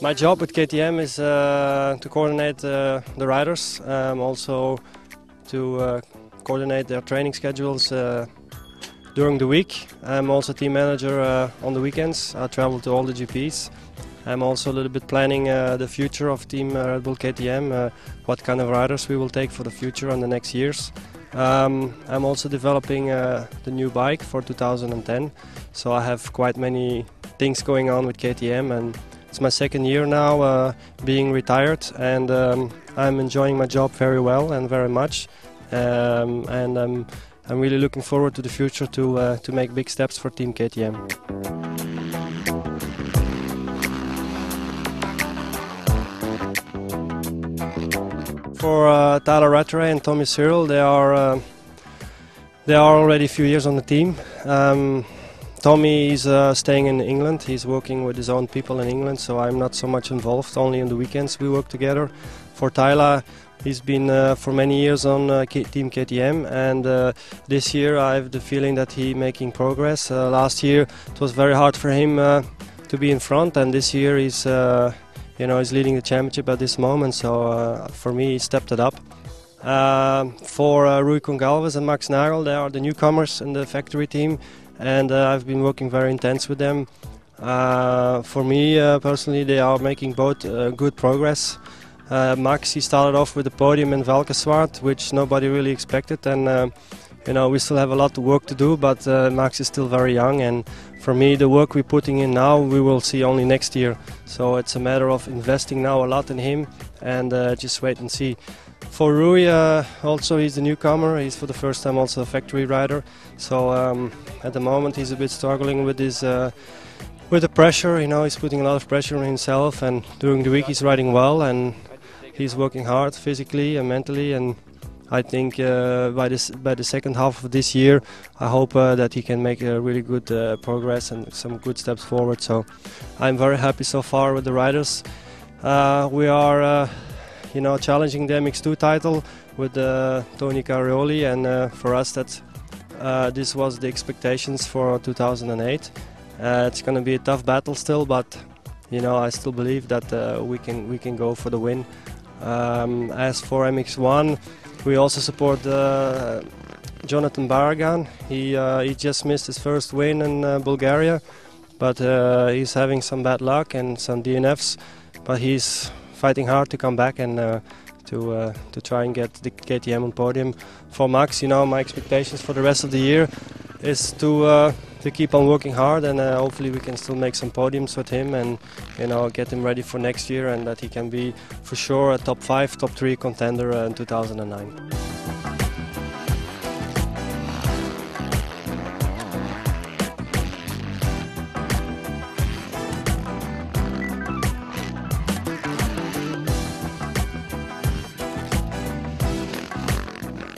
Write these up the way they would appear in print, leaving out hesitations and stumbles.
My job with KTM is to coordinate the riders, also to coordinate their training schedules during the week. I'm also team manager on the weekends. I travel to all the GPs. I'm also a little bit planning the future of Team Red Bull KTM, what kind of riders we will take for the future and the next years. I'm also developing the new bike for 2010, so I have quite many things going on with KTM, and it's my second year now being retired, and I'm enjoying my job very well and very much, and I'm really looking forward to the future to make big steps for Team KTM. For Tyler Rattray and Tommy Cyril, they are already a few years on the team. Tommy is staying in England. He's working with his own people in England, so I'm not so much involved. Only on the weekends we work together. For Tyler, he's been for many years on Team KTM, and this year I have the feeling that he's making progress. Last year it was very hard for him to be in front, and this year he's he's leading the championship at this moment. So for me, he stepped it up. For Rui Gonçalves and Max Nagel, they are the newcomers in the factory team, and I've been working very intense with them. For me personally, they are making both good progress. Max, he started off with the podium in Valkenswaard, which nobody really expected, and we still have a lot of work to do, but Max is still very young, and for me the work we're putting in now we will see only next year. So it's a matter of investing now a lot in him and just wait and see. For Rui, also he's the newcomer. He's for the first time also a factory rider. So at the moment he's a bit struggling with his with the pressure. He's putting a lot of pressure on himself, and during the week he's riding well and he's working hard physically and mentally. And I think by the second half of this year, I hope that he can make a really good progress and some good steps forward. So I'm very happy so far with the riders. We are challenging the MX2 title with Tony Carioli, and for us this was the expectations for 2008. It's going to be a tough battle still, but I still believe that we can go for the win. As for MX1, we also support Jonathan Baragan. He just missed his first win in Bulgaria, but he's having some bad luck and some DNFs, but he's fighting hard to come back and to try and get the KTM on podium. For Max, my expectations for the rest of the year is to keep on working hard, and hopefully we can still make some podiums with him, and get him ready for next year, and that he can be for sure a top 5, top 3 contender in 2009.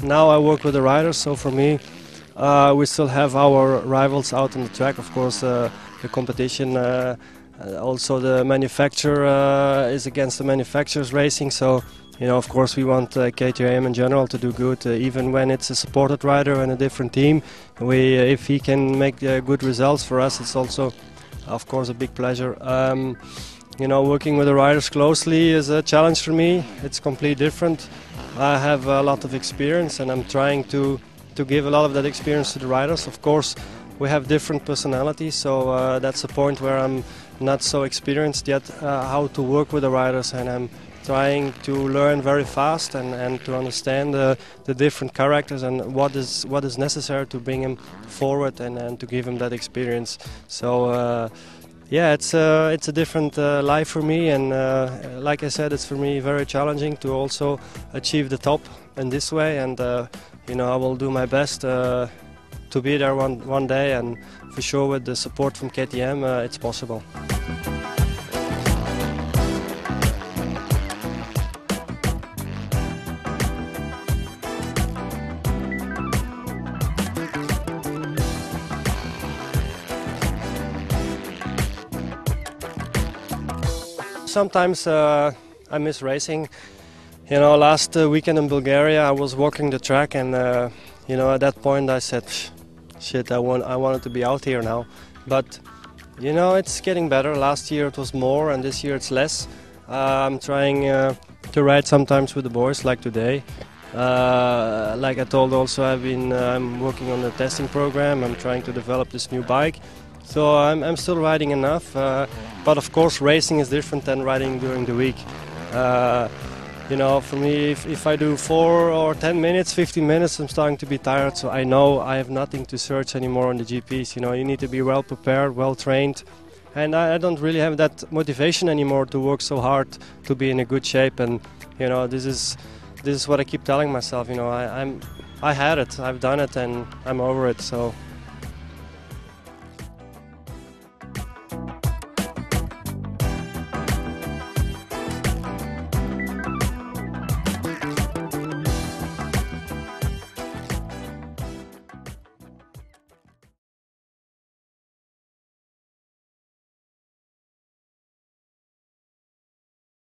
Now I work with the riders, so for me we still have our rivals out on the track. Of course the competition, also the manufacturer is against the manufacturers racing, so of course we want KTM in general to do good, even when it's a supported rider and a different team. If he can make good results for us, it's also of course a big pleasure. Working with the riders closely is a challenge for me. It's completely different. I have a lot of experience, and I'm trying to give a lot of that experience to the riders. Of course, we have different personalities, so that's a point where I'm not so experienced yet how to work with the riders, and I'm trying to learn very fast and to understand the different characters and what is necessary to bring him forward and to give him that experience. So yeah, it's a different life for me, and like I said, it's for me very challenging to also achieve the top in this way, and I will do my best to be there one day, and for sure with the support from KTM, it's possible. Sometimes I miss racing. Last weekend in Bulgaria I was walking the track, and at that point I said, shit, I wanted to be out here now. But it's getting better. Last year it was more, and this year it's less. I'm trying to ride sometimes with the boys, like today. Like I told also, I'm working on the testing program. I'm trying to develop this new bike. So I'm still riding enough, but of course racing is different than riding during the week. For me, if I do 4 or 10 minutes, 15 minutes, I'm starting to be tired, so I know I have nothing to search anymore on the GPs. You need to be well prepared, well trained, and I don't really have that motivation anymore to work so hard to be in a good shape. And this is what I keep telling myself. I had it, I've done it, and I'm over it. So